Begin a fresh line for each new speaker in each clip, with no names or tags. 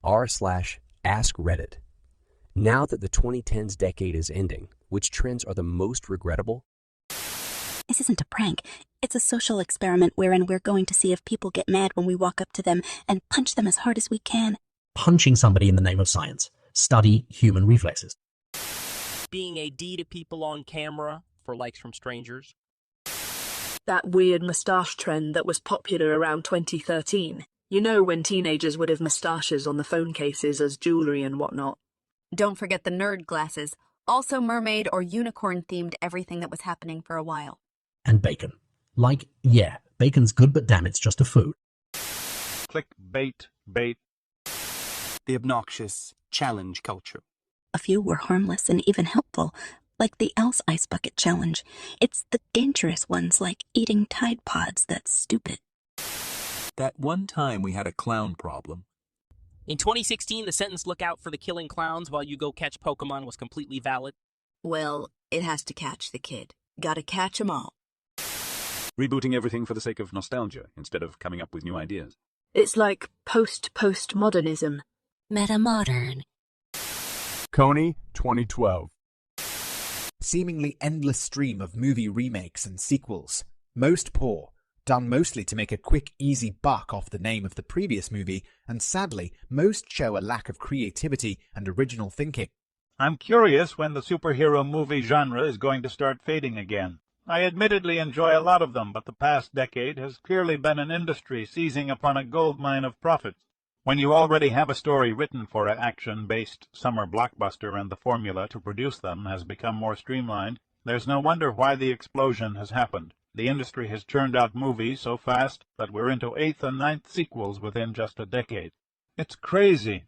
r/askreddit. Now that the 2010s decade is ending, which trends are the most regrettable?
This isn't a prank. It's a social experiment wherein we're going to see if people get mad when we walk up to them and punch them as hard as we can.
Punching somebody in the name of science. Study human reflexes.
Being a D to people on camera for likes from strangers.
That weird moustache trend that was popular around 2013. You know, when teenagers would have moustaches on the phone cases as jewelry and whatnot.
Don't forget the nerd glasses. Also mermaid or unicorn-themed everything that was happening for a while.
And bacon. Like, yeah, bacon's good, but damn, it's just a food.
Clickbait, bait.
The obnoxious challenge culture.
A few were harmless and even helpful, like the Else Ice Bucket Challenge. It's the dangerous ones, like eating Tide Pods, that's stupid.
That one time we had a clown problem.
In 2016, the sentence "look out for the killing clowns while you go catch Pokemon" was completely valid.
Well, it has to catch the kid. Gotta catch 'em all.
Rebooting everything for the sake of nostalgia instead of coming up with new ideas.
It's like post-postmodernism.
Meta-modern.
Coney, 2012.
Seemingly endless stream of movie remakes and sequels. Most poor. Done mostly to make a quick, easy buck off the name of the previous movie, and sadly, most show a lack of creativity and original thinking.
I'm curious when the superhero movie genre is going to start fading again. I admittedly enjoy a lot of them, but the past decade has clearly been an industry seizing upon a goldmine of profits. When you already have a story written for an action-based summer blockbuster and the formula to produce them has become more streamlined, there's no wonder why the explosion has happened. The industry has churned out movies so fast that we're into 8th and 9th sequels within just a decade. It's crazy.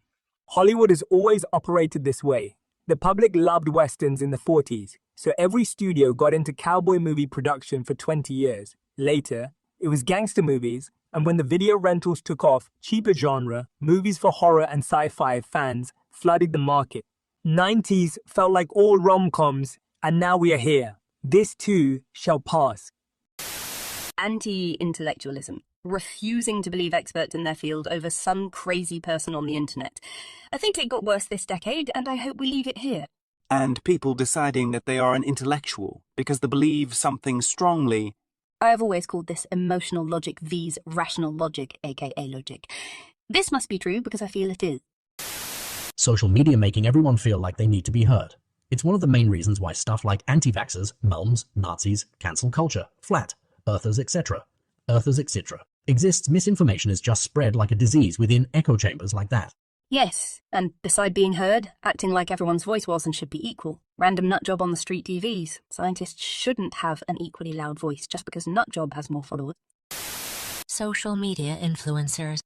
Hollywood has always operated this way. The public loved westerns in the 40s, so every studio got into cowboy movie production for 20 years. Later, it was gangster movies, and when the video rentals took off, cheaper genre, movies for horror and sci-fi fans flooded the market. 90s felt like all rom-coms, and now we are here. This too shall pass.
Anti-intellectualism, refusing to believe experts in their field over some crazy person on the internet. I think it got worse this decade, and I hope we leave it here.
And people deciding that they are an intellectual because they believe something strongly.
I have always called this emotional logic vs rational logic, aka logic. This must be true because I feel it is.
Social media making everyone feel like they need to be heard. It's one of the main reasons why stuff like anti-vaxxers, Melms, Nazis, cancel culture, flat, earthers, etc. Exists. Misinformation is just spread like a disease within echo chambers like that.
Yes, and beside being heard, acting like everyone's voice was and should be equal. Random nutjob on the street TVs. Scientists shouldn't have an equally loud voice just because nutjob has more followers.
Social media influencers.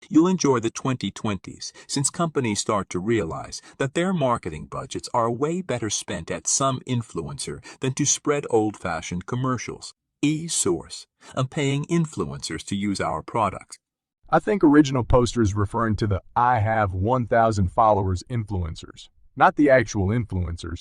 You'll enjoy the 2020s since companies start to realize that their marketing budgets are way better spent at some influencer than to spread old-fashioned commercials. E-source. I'm paying influencers to use our product.
I think original poster is referring to the "I have 1,000 followers" influencers, not the actual influencers.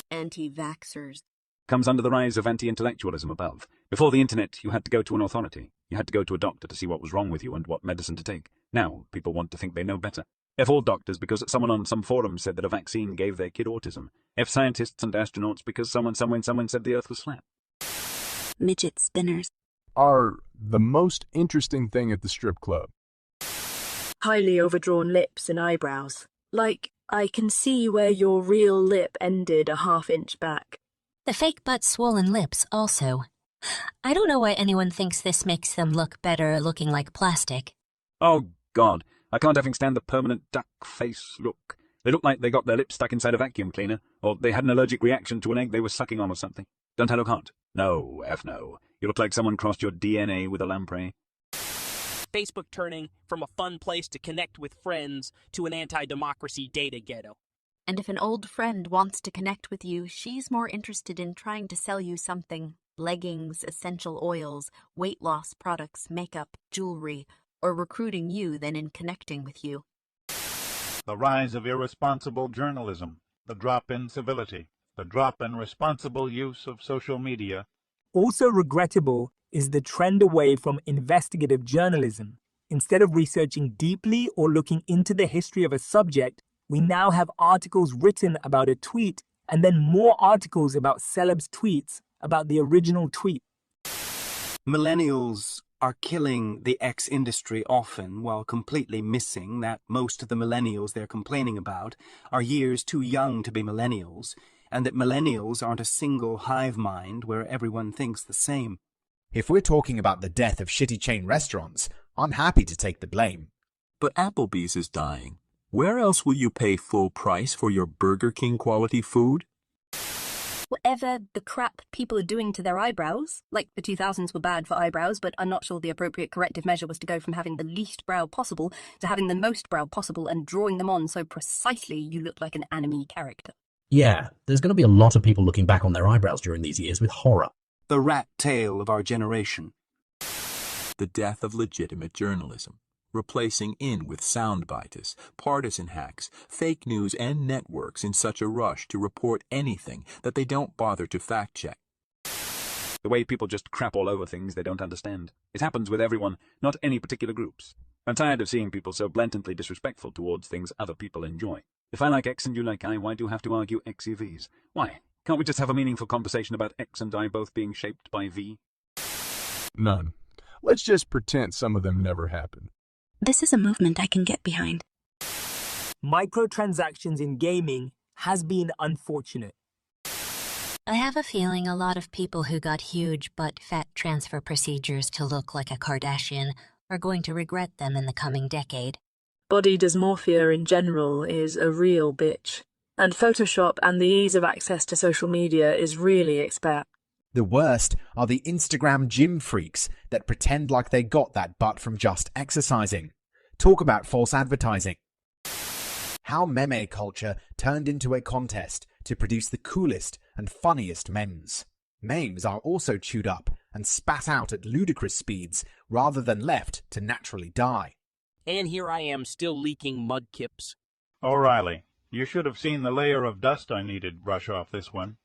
Anti-vaxxers.
Comes under the rise of anti-intellectualism above. Before the internet, you had to go to an authority. You had to go to a doctor to see what was wrong with you and what medicine to take. Now, people want to think they know better. F all doctors because someone on some forum said that a vaccine gave their kid autism. F scientists and astronauts because someone said the Earth was flat.
Midget spinners.
Are the most interesting thing at the strip club.
Highly overdrawn lips and eyebrows. Like, I can see where your real lip ended a half-inch back.
The fake butt swollen lips also. I don't know why anyone thinks this makes them look better looking like plastic.
Oh, God. I can't having stand the permanent duck face look. They look like they got their lips stuck inside a vacuum cleaner, or they had an allergic reaction to an egg they were sucking on or something. Don't I look hot? No, F no. You look like someone crossed your DNA with a lamprey.
Facebook turning from a fun place to connect with friends to an anti-democracy data ghetto.
And if an old friend wants to connect with you, she's more interested in trying to sell you something. Leggings, essential oils, weight loss products, makeup, jewelry, or recruiting you than in connecting with you.
The rise of irresponsible journalism, the drop in civility, the drop in responsible use of social media.
Also regrettable is the trend away from investigative journalism. Instead of researching deeply or looking into the history of a subject, we now have articles written about a tweet and then more articles about celebs' tweets about the original tweet.
Millennials are killing the X industry often while completely missing that most of the millennials they're complaining about are years too young to be millennials, and that millennials aren't a single hive mind where everyone thinks the same.
If we're talking about the death of shitty chain restaurants, I'm happy to take the blame.
But Applebee's is dying. Where else will you pay full price for your Burger King quality food?
Whatever the crap people are doing to their eyebrows, like the 2000s were bad for eyebrows, but I'm not sure the appropriate corrective measure was to go from having the least brow possible to having the most brow possible and drawing them on so precisely you look like an anime character.
Yeah, there's going to be a lot of people looking back on their eyebrows during these years with horror.
The rat tail of our generation.
The death of legitimate journalism, replacing in with soundbites, partisan hacks, fake news, and networks in such a rush to report anything that they don't bother to fact-check.
The way people just crap all over things they don't understand. It happens with everyone, not any particular groups. I'm tired of seeing people so blatantly disrespectful towards things other people enjoy. If I like X and you like I, why do you have to argue XEVs? Why? Can't we just have a meaningful conversation about X and I both being shaped by V?
None. Let's just pretend some of them never happened.
This is a movement I can get behind.
Microtransactions in gaming has been unfortunate.
I have a feeling a lot of people who got huge butt fat transfer procedures to look like a Kardashian are going to regret them in the coming decade.
Body dysmorphia in general is a real bitch. And Photoshop and the ease of access to social media is really expert.
The worst are the Instagram gym freaks that pretend like they got that butt from just exercising. Talk about false advertising. How meme culture turned into a contest to produce the coolest and funniest memes. Memes are also chewed up and spat out at ludicrous speeds rather than left to naturally die.
And here I am still leaking mudkips.
O'Reilly, you should have seen the layer of dust I needed brush off this one.